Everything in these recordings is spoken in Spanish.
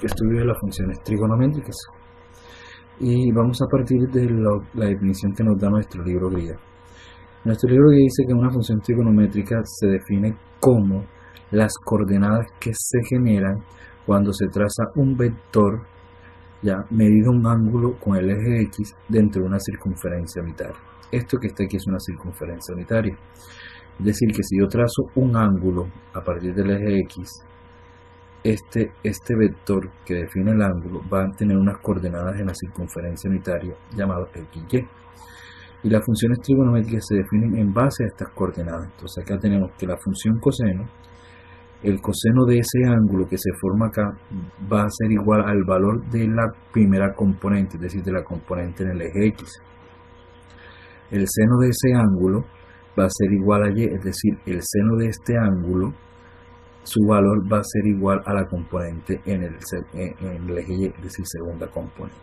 estudio de las funciones trigonométricas y vamos a partir de la definición que nos da nuestro libro guía. Nuestro libro guía dice que una función trigonométrica se define como las coordenadas que se generan cuando se traza un vector ya medido un ángulo con el eje X dentro de una circunferencia unitaria. Esto que está aquí es una circunferencia unitaria. Es decir, que si yo trazo un ángulo a partir del eje X, este vector que define el ángulo va a tener unas coordenadas en la circunferencia unitaria llamado XY. Y las funciones trigonométricas se definen en base a estas coordenadas. Entonces acá tenemos que la función coseno, el coseno de ese ángulo que se forma acá va a ser igual al valor de la primera componente, es decir, de la componente en el eje X. El seno de ese ángulo va a ser igual a Y, es decir, el seno de este ángulo, su valor va a ser igual a la componente en el eje Y, es decir, segunda componente.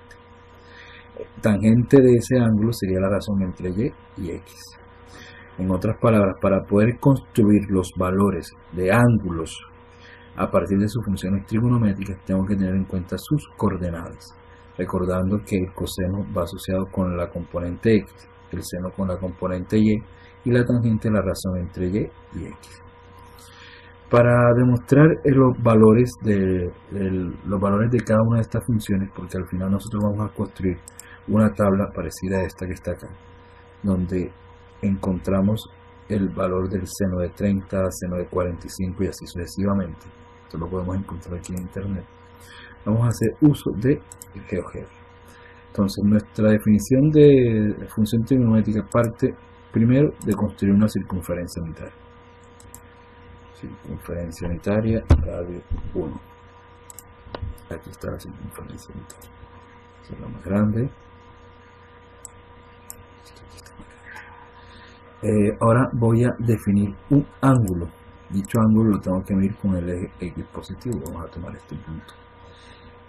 Tangente de ese ángulo sería la razón entre Y y X. En otras palabras, para poder construir los valores de ángulos a partir de sus funciones trigonométricas, tengo que tener en cuenta sus coordenadas, recordando que el coseno va asociado con la componente X, el seno con la componente Y la tangente la razón entre Y y X. Para demostrar los valores de cada una de estas funciones, porque al final nosotros vamos a construir una tabla parecida a esta que está acá, donde encontramos el valor del seno de 30, seno de 45 y así sucesivamente. Esto lo podemos encontrar aquí en internet. Vamos a hacer uso de GeoGebra. Entonces nuestra definición de función trigonométrica parte primero de construir una circunferencia unitaria. Circunferencia unitaria, radio 1. Aquí está la circunferencia unitaria. Esta es la más grande. Ahora voy a definir un ángulo. Dicho ángulo lo tengo que medir con el eje X positivo. Vamos a tomar este punto.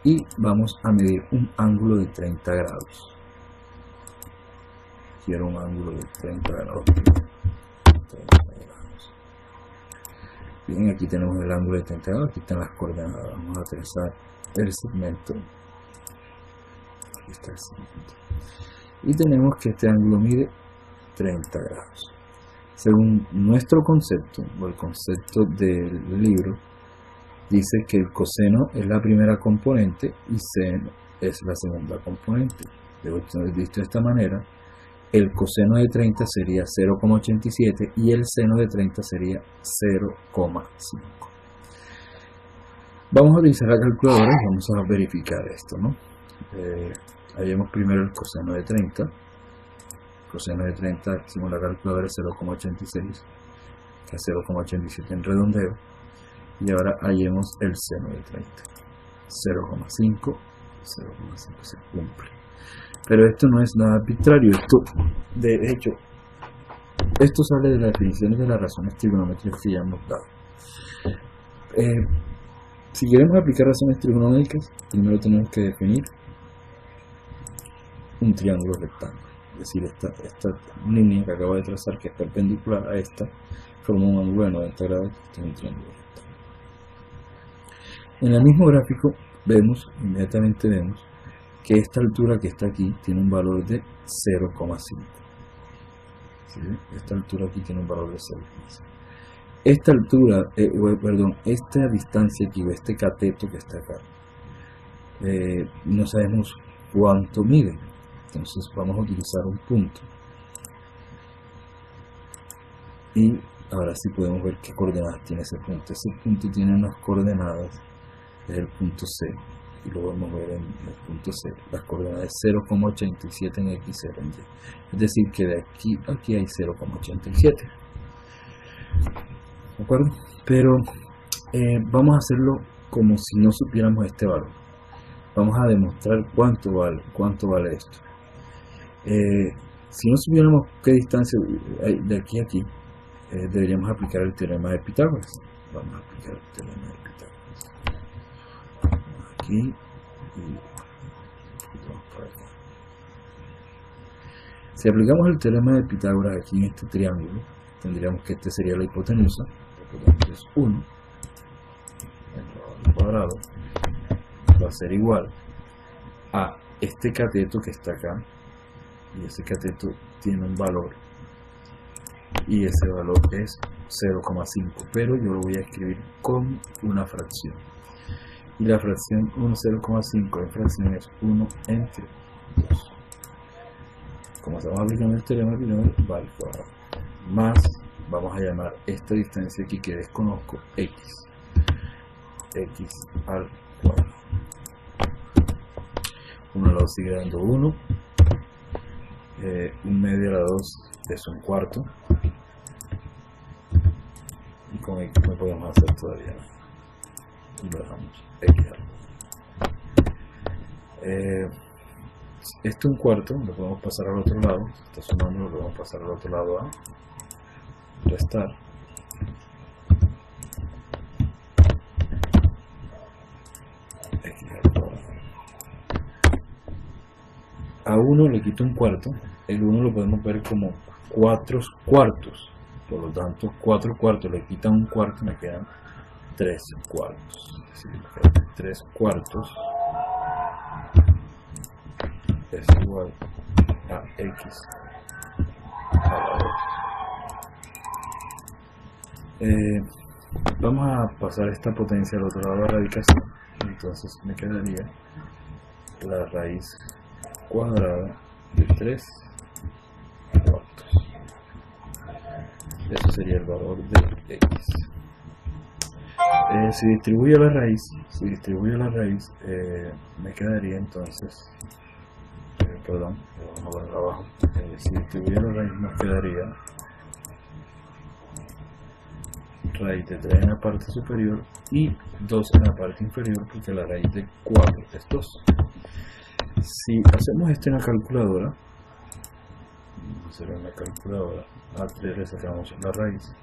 Y vamos a medir un ángulo de 30 grados. Quiero un ángulo de 30 grados. 30 grados. Bien, aquí tenemos el ángulo de 30 grados. Aquí están las coordenadas. Vamos a trazar el segmento. Aquí está el segmento. Y tenemos que este ángulo mide 30 grados. Según nuestro concepto, o el concepto del libro, dice que el coseno es la primera componente y seno es la segunda componente. Visto de esta manera, el coseno de 30 sería 0,87 y el seno de 30 sería 0,5. Vamos a utilizar la calculadora y vamos a verificar esto, ¿no? Hallemos primero el coseno de 30. Coseno de 30, hicimos la calculadora, 0,86, que es 0,87 en redondeo, y ahora hallemos el seno de 30, 0,5 se cumple. Pero esto no es nada arbitrario, de hecho, esto sale de las definiciones de las razones trigonométricas que ya hemos dado. Si queremos aplicar razones trigonométricas, primero tenemos que definir un triángulo rectángulo. Es decir, esta línea que acabo de trazar, que es perpendicular a esta, forma un ángulo de 90 grados, que es un triángulo rectángulo. En el mismo gráfico inmediatamente vemos que esta altura que está aquí tiene un valor de 0,5. ¿Sí? Esta altura aquí tiene un valor de 0,5. Esta altura, esta distancia aquí, o este cateto que está acá, no sabemos cuánto mide. Entonces vamos a utilizar un punto. Y ahora sí podemos ver qué coordenadas tiene ese punto. Ese punto tiene unas coordenadas desde el punto C. Y lo vamos a ver en el punto C. Las coordenadas de 0,87 en X, 0 en Y. Es decir, que de aquí a aquí hay 0,87. ¿De acuerdo? Pero vamos a hacerlo como si no supiéramos este valor. Vamos a demostrar cuánto vale esto. Si no supiéramos qué distancia hay de aquí a aquí, deberíamos aplicar el teorema de Pitágoras. Vamos a aplicar el teorema de Pitágoras. Aquí y vamos por acá. Si aplicamos el teorema de Pitágoras aquí en este triángulo, tendríamos que este sería la hipotenusa, que es 1 al cuadrado, a ser igual a este cateto que está acá, y ese cateto tiene un valor, y ese valor es 0,5, pero yo lo voy a escribir con una fracción, y la fracción 0,5 en fracción es 1 entre 2. Como estamos aplicando el teorema del binomio, va al cuadrado, más, vamos a llamar esta distancia aquí que desconozco x al cuadrado. 1 a la 2 sigue dando 1, 1 medio a la 2 es un cuarto, y con x no podemos hacer todavía nada, y lo dejamos x al cuadrado. Este un cuarto lo podemos pasar al otro lado, está sumando, lo podemos pasar al otro lado a restar, x al cuadrado. A 1 le quito un cuarto, el 1 lo podemos ver como 4 cuartos, por lo tanto 4 cuartos le quitan un cuarto, me quedan 3 cuartos, es decir, me quedan 3 cuartos es igual a x a la 2. Vamos a pasar esta potencia al otro lado de la radicación, entonces me quedaría la raíz cuadrada de 3 cuartos. Eso sería el valor de x. Si distribuyo la raíz, me quedaría entonces, perdón, vamos a poner abajo, si distribuyo la raíz nos quedaría raíz de 3 en la parte superior y 2 en la parte inferior, porque la raíz de 4 es 2. Si hacemos esto en la calculadora, a 3 le sacamos la raíz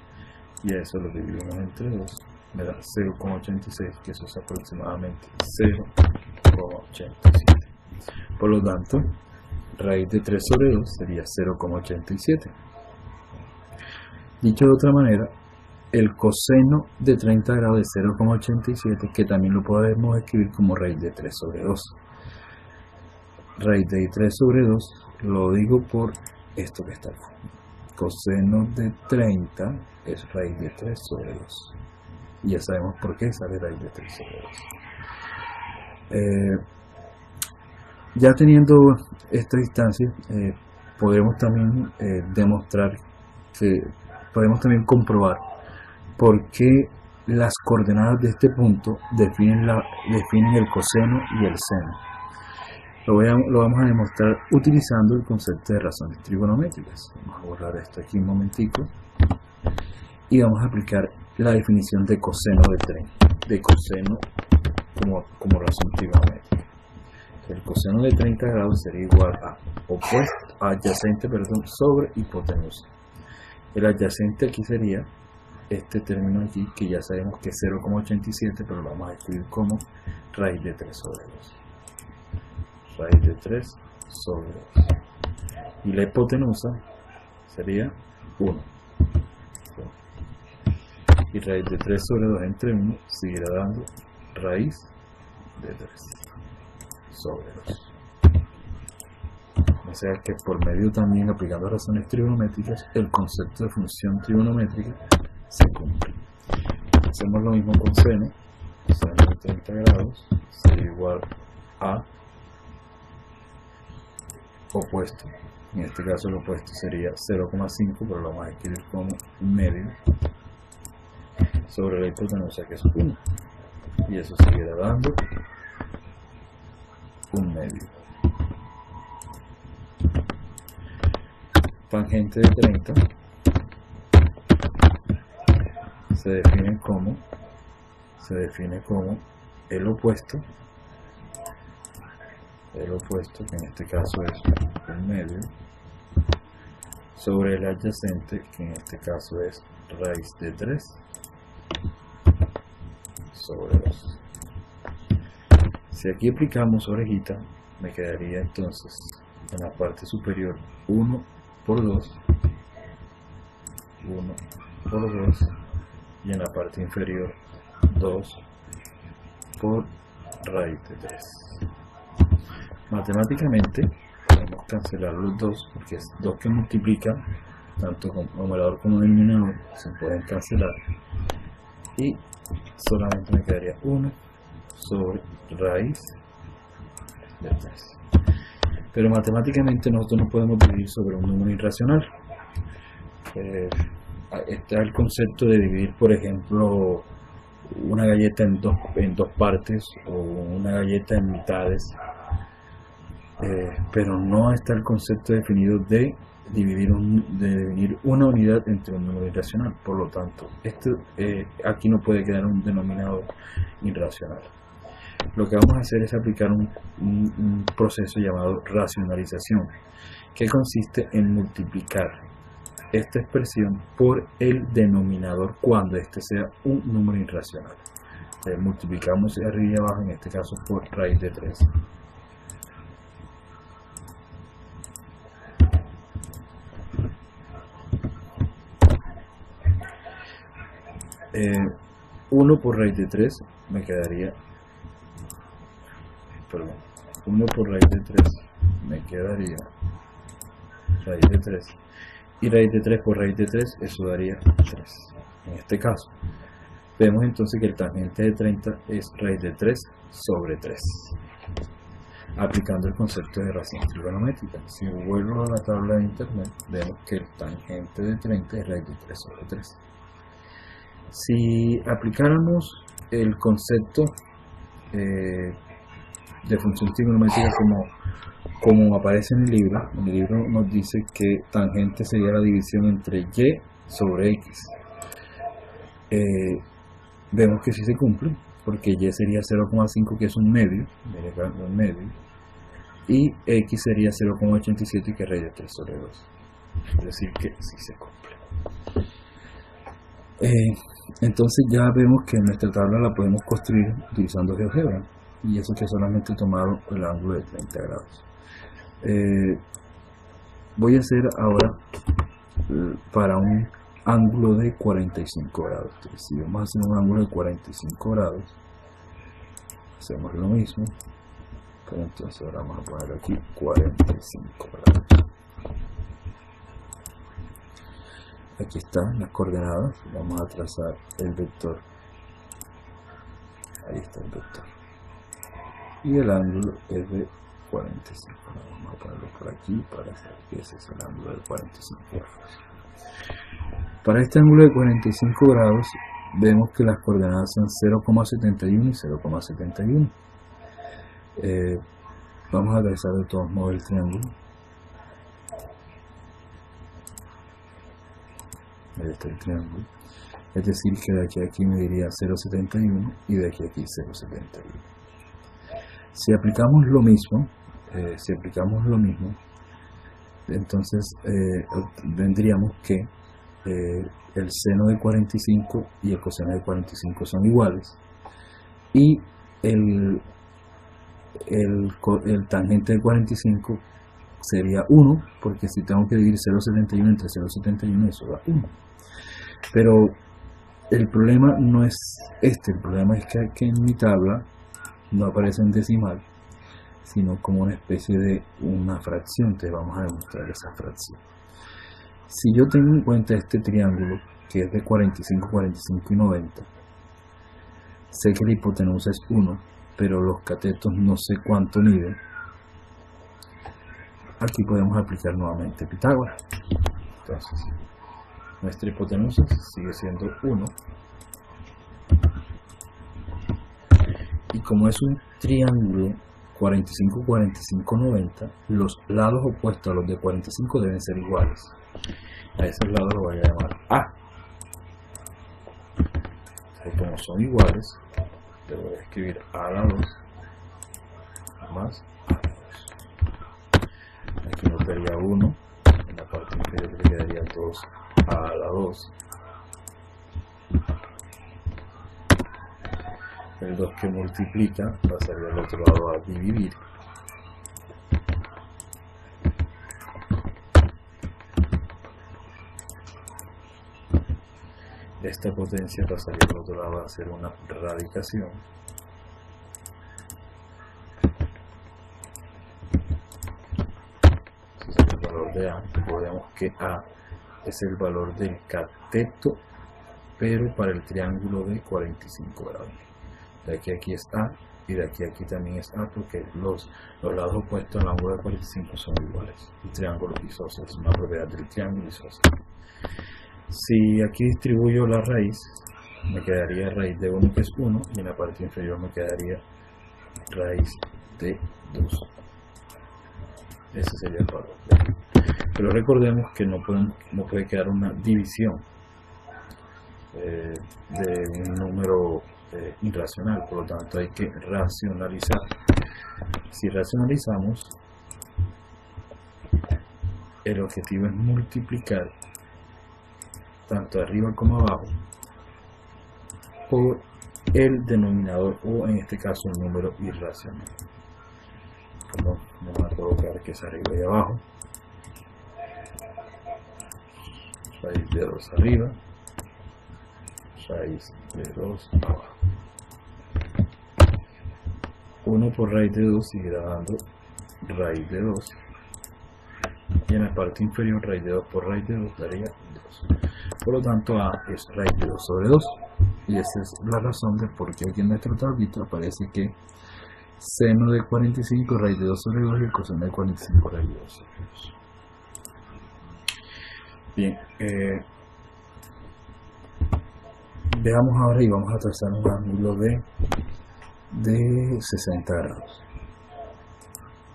y a eso lo dividimos entre 2, me da 0,86, que eso es aproximadamente 0,87. Por lo tanto, raíz de 3 sobre 2 sería 0,87. Dicho de otra manera, el coseno de 30 grados es 0,87, que también lo podemos escribir como raíz de 3 sobre 2. Raíz de 3 sobre 2 lo digo por esto que está aquí. Coseno de 30 es raíz de 3 sobre 2. Y ya sabemos por qué sale raíz de 3 sobre 2. Ya teniendo esta distancia, podemos también demostrar que podemos también comprobar por qué las coordenadas de este punto definen el coseno y el seno. Lo vamos a demostrar utilizando el concepto de razones trigonométricas. Vamos a borrar esto aquí un momentico y vamos a aplicar la definición de coseno de coseno como razón trigonométrica. El coseno de 30 grados sería igual a adyacente sobre hipotenusa. El adyacente aquí sería este término aquí, que ya sabemos que es 0,87, pero lo vamos a escribir como raíz de 3 sobre 2. Raíz de 3 sobre 2. Y la hipotenusa sería 1. Y raíz de 3 sobre 2 entre 1 seguirá dando raíz de 3 sobre 2. O sea que por medio también, aplicando razones trigonométricas, el concepto de función trigonométrica se cumple. Hacemos lo mismo con seno. Seno de 30 grados sería igual a opuesto. En este caso el opuesto sería 0,5, pero lo vamos a escribir como un medio sobre la hipotenusa, que es 1. Y eso seguirá dando un medio. Tangente de 30 se define como el opuesto, que en este caso es un medio, sobre el adyacente, que en este caso es raíz de 3 sobre 2. Si aquí aplicamos orejita, me quedaría entonces en la parte superior 1 por 2, 1 por 2, y en la parte inferior 2 por raíz de 3. Matemáticamente podemos cancelar los dos, porque es 2 que multiplican, tanto con numerador como denominador, se pueden cancelar, y solamente me quedaría 1 sobre raíz de 3. Pero matemáticamente nosotros no podemos dividir sobre un número irracional. Este es el concepto de dividir, por ejemplo, una galleta en dos partes o una galleta en mitades, pero no está el concepto definido de dividir una unidad entre un número irracional. Por lo tanto, aquí no puede quedar un denominador irracional. Lo que vamos a hacer es aplicar un proceso llamado racionalización, que consiste en multiplicar esta expresión por el denominador cuando este sea un número irracional. Multiplicamos arriba y abajo, en este caso por raíz de 3. Eh, 1 por raíz de 3 me quedaría, 1 por raíz de 3 me quedaría raíz de 3, y raíz de 3 por raíz de 3, eso daría 3. En este caso, vemos entonces que el tangente de 30 es raíz de 3 sobre 3. Aplicando el concepto de raíz trigonométrica, si vuelvo a la tabla de internet, vemos que el tangente de 30 es raíz de 3 sobre 3. Si aplicáramos el concepto de función trigonométrica como aparece en el libro nos dice que tangente sería la división entre y sobre x. Vemos que sí se cumple, porque y sería 0,5, que es un medio, y x sería 0,87, que es raíz de 3 sobre 2. Es decir, que sí se cumple. Entonces ya vemos que nuestra tabla la podemos construir utilizando GeoGebra, y eso que solamente he tomado el ángulo de 30 grados. Voy a hacer ahora para un ángulo de 45 grados. Entonces, si vamos a hacer un ángulo de 45 grados, hacemos lo mismo, pero entonces ahora vamos a poner aquí 45 grados. Aquí están las coordenadas, vamos a trazar el vector, ahí está el vector, y el ángulo es de 45 grados. Vamos a ponerlo por aquí para saber que ese es el ángulo de 45 grados. Para este ángulo de 45 grados vemos que las coordenadas son 0,71 y 0,71. Vamos a trazar de todos modos el triángulo. Ahí está el triángulo. Es decir, que de aquí a aquí me diría 0,71 y de aquí a aquí 0,71. Si aplicamos lo mismo, entonces vendríamos que el seno de 45 y el coseno de 45 son iguales, y el tangente de 45 sería 1, porque si tengo que dividir 0,71 entre 0,71, eso da 1. Pero el problema no es este, el problema es que aquí en mi tabla no aparece en decimal, sino como una especie de una fracción. Entonces vamos a demostrar esa fracción. Si yo tengo en cuenta este triángulo, que es de 45, 45 y 90, sé que la hipotenusa es 1, pero los catetos no sé cuánto miden. Aquí podemos aplicar nuevamente Pitágoras. Entonces, nuestra hipotenusa sigue siendo 1. Y como es un triángulo 45, 45, 90, los lados opuestos a los de 45 deben ser iguales. A esos lados lo voy a llamar A. Entonces, como son iguales, le voy a escribir A a la 2 más A a la 2. Aquí nos daría 1, en la parte inferior le quedaría 2 a la 2. El 2 que multiplica pasaría al otro lado a dividir. Esta potencia pasaría al otro lado a hacer una radicación. de A, recordemos que A es el valor del cateto, pero para el triángulo de 45 grados. De aquí es A y de aquí también es A, porque los lados opuestos al ángulo de 45 son iguales. El triángulo isósceles es una propiedad del triángulo isósceles. Si aquí distribuyo la raíz, me quedaría raíz de 1, que es 1, y en la parte inferior me quedaría raíz de 2. Ese sería el valor. Pero recordemos que no puede quedar una división de un número irracional, por lo tanto hay que racionalizar. Si racionalizamos, el objetivo es multiplicar tanto arriba como abajo por el denominador, o en este caso el número irracional. Vamos a colocar que es arriba y abajo. Raíz de 2 arriba, raíz de 2 abajo. 1 por raíz de 2 seguirá dando raíz de 2, y en la parte inferior raíz de 2 por raíz de 2 daría 2. Por lo tanto, A es raíz de 2 sobre 2, y esa es la razón de por qué aquí en nuestra tablita aparece que seno de 45 raíz de 2 sobre 2 y el coseno de 45 raíz de 2 sobre 2. Bien, veamos ahora y vamos a trazar un ángulo de 60 grados.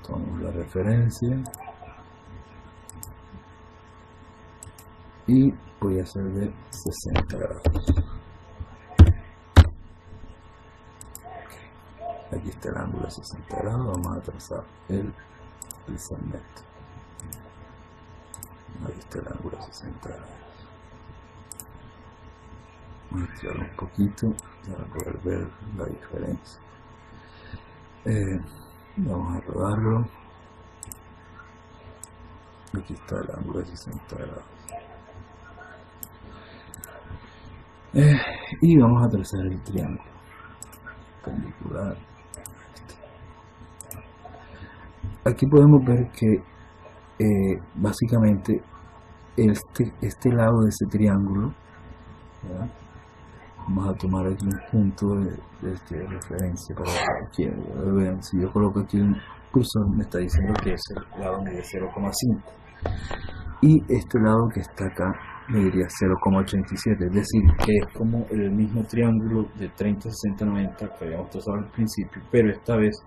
Tomamos la referencia y voy a hacer de 60 grados. Aquí está el ángulo de 60 grados, vamos a trazar el segmento. Ahí está el ángulo de 60 grados. Vamos a estirar un poquito para poder ver la diferencia. Vamos a rodarlo. Aquí está el ángulo de 60 grados. Y vamos a trazar el triángulo perpendicular. Aquí podemos ver que básicamente este lado de ese triángulo, ¿verdad? Vamos a tomar aquí un punto de referencia para que vean. Si yo coloco aquí un cursor, me está diciendo que ese lado mide 0,5 y este lado que está acá mediría 0,87, es decir, que es como el mismo triángulo de 30, 60, 90 que habíamos trazado al principio, pero esta vez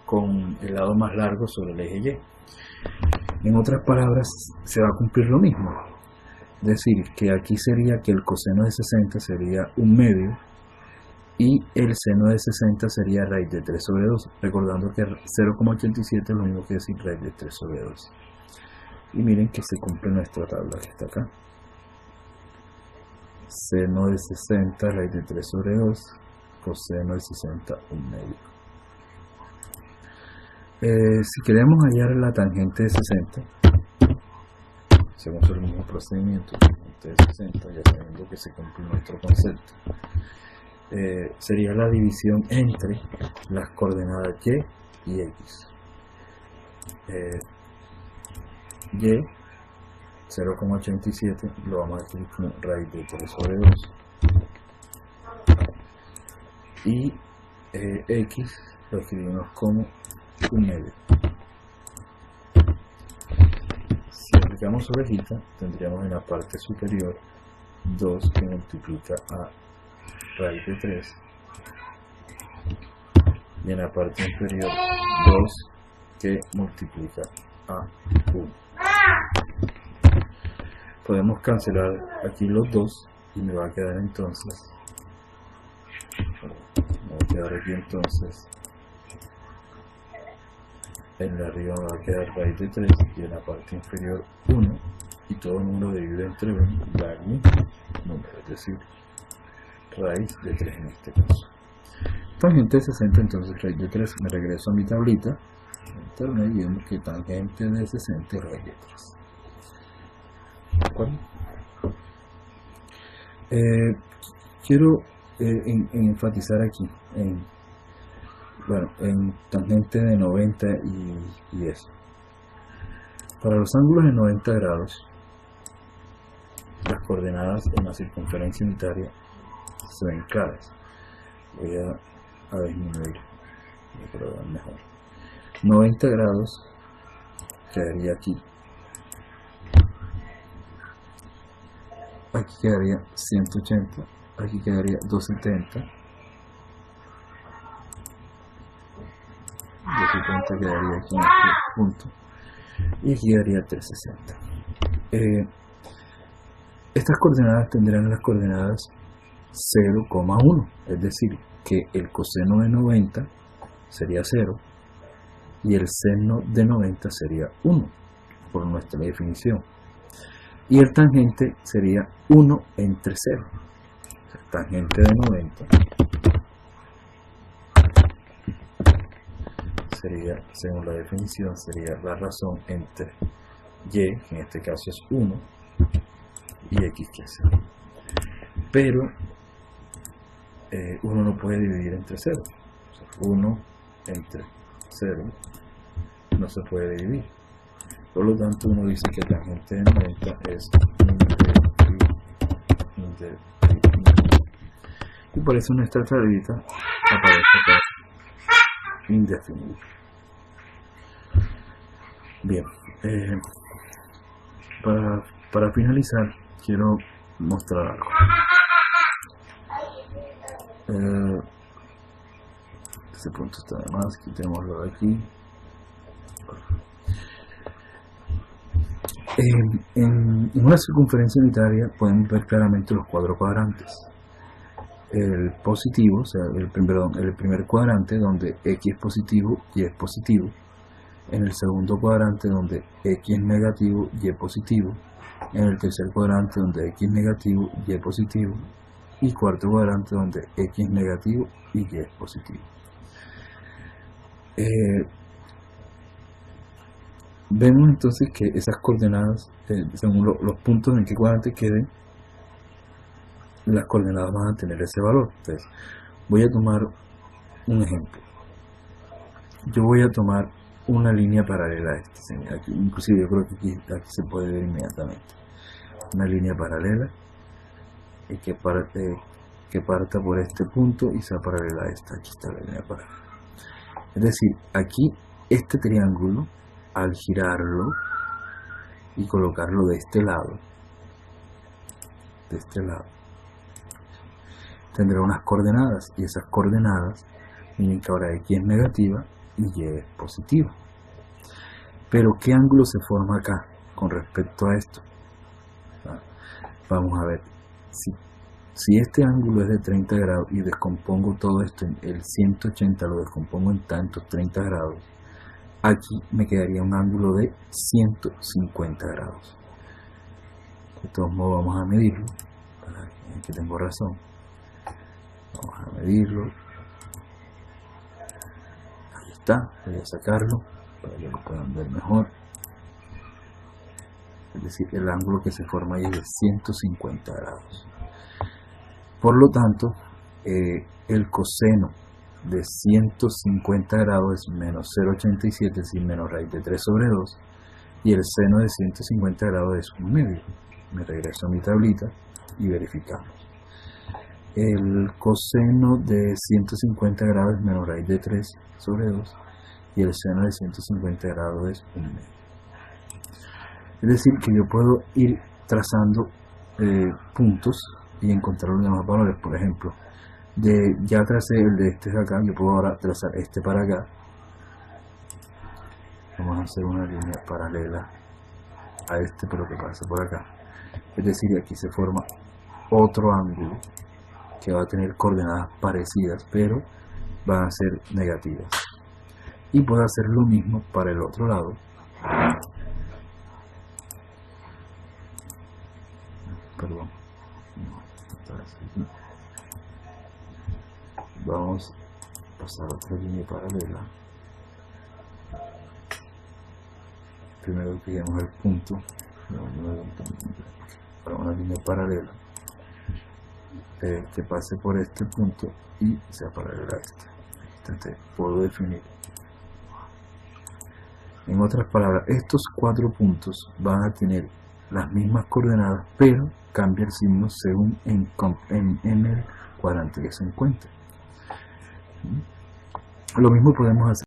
con el lado más largo sobre el eje Y. En otras palabras, se va a cumplir lo mismo. Es decir, que aquí sería que el coseno de 60 sería 1/2 y el seno de 60 sería raíz de 3 sobre 2, recordando que 0,87 es lo mismo que decir raíz de 3 sobre 2. Y miren que se cumple nuestra tabla que está acá. Seno de 60, raíz de 3 sobre 2, coseno de 60, 1/2. Si queremos hallar la tangente de 60, hacemos el mismo procedimiento, tangente de 60, ya sabiendo que se cumple nuestro concepto. Sería la división entre las coordenadas y x. Y 0,87 lo vamos a escribir como raíz de 3 sobre 2 y x lo escribimos como 1/2. Si aplicamos ovejita, tendríamos en la parte superior 2 que multiplica a raíz de 3 y en la parte inferior 2 que multiplica a 1. Podemos cancelar aquí los 2 y me va a quedar entonces, en la arriba me va a quedar raíz de 3 y en la parte inferior 1, y todo el número dividido entre 1 da el mismo número, es decir, raíz de 3 en este caso. Tangente de 60, entonces raíz de 3, me regreso a mi tablita internet y vemos que tangente de 60 es raíz de 3. ¿De acuerdo? Quiero enfatizar aquí en tangente de 90 y eso. Para los ángulos de 90 grados, las coordenadas en la circunferencia unitaria se ven claras. Voy a disminuir, yo creo que va mejor. 90 grados quedaría aquí. Aquí quedaría 180, aquí quedaría 270, 270 quedaría aquí en este punto, y aquí quedaría 360. Estas coordenadas tendrán las coordenadas 0,1, es decir, que el coseno de 90 sería 0 y el seno de 90 sería 1, por nuestra definición. Y el tangente sería 1 entre 0. El tangente de 90 sería, según la definición, sería la razón entre y, que en este caso es 1, y x, que es 0. Pero 1 no puede dividir entre 0. O sea, 1 entre 0 no se puede dividir. Por lo tanto, uno dice que la tangente de 90 es y por eso nuestra tablita aparece acá indefinido. Bien, para finalizar quiero mostrar algo. Este punto está de más, quitémoslo de aquí. En una circunferencia unitaria podemos ver claramente los cuatro cuadrantes. El positivo, o sea, el primer cuadrante donde x es positivo, y es positivo. En el segundo cuadrante donde x es negativo, y es positivo. En el tercer cuadrante donde x es negativo, y es positivo. Y cuarto cuadrante donde x es negativo y y es positivo. Vemos entonces que esas coordenadas, según los puntos en que cuadrante queden, las coordenadas van a tener ese valor. Entonces, voy a tomar un ejemplo. Yo voy a tomar una línea paralela a este. Aquí, inclusive yo creo que aquí se puede ver inmediatamente. Una línea paralela y que parta por este punto y sea paralela a esta. Aquí está la línea paralela. Es decir, aquí este triángulo, al girarlo y colocarlo de este lado, tendrá unas coordenadas, y esas coordenadas, miren que ahora x es negativa y y es positiva. Pero ¿qué ángulo se forma acá con respecto a esto? Vamos a ver, si este ángulo es de 30 grados y descompongo todo esto, el 180 lo descompongo en tantos 30 grados, aquí me quedaría un ángulo de 150 grados. De todos modos vamos a medirlo, aquí tengo razón, vamos a medirlo, ahí está, voy a sacarlo para que lo puedan ver mejor. Es decir, el ángulo que se forma ahí es de 150 grados. Por lo tanto, el coseno de 150 grados es menos 0,87, es decir, menos raíz de 3 sobre 2, y el seno de 150 grados es un medio. Me regreso a mi tablita y verificamos. El coseno de 150 grados es menos raíz de 3 sobre 2, y el seno de 150 grados es un medio. Es decir, que yo puedo ir trazando puntos y encontrar los demás valores. Por ejemplo, ya tracé el de este de acá, yo puedo ahora trazar este para acá. Vamos a hacer una línea paralela a este, pero que pasa por acá. Es decir, aquí se forma otro ángulo que va a tener coordenadas parecidas, pero van a ser negativas. Y puedo hacer lo mismo para el otro lado. Perdón. Vamos a pasar otra línea paralela. Primero fijemos el punto para una línea paralela que pase por este punto y sea paralela a este. Entonces puedo definir En otras palabras, estos 4 puntos van a tener las mismas coordenadas, pero cambia el signo según en el cuadrante que se encuentre. Lo mismo podemos hacer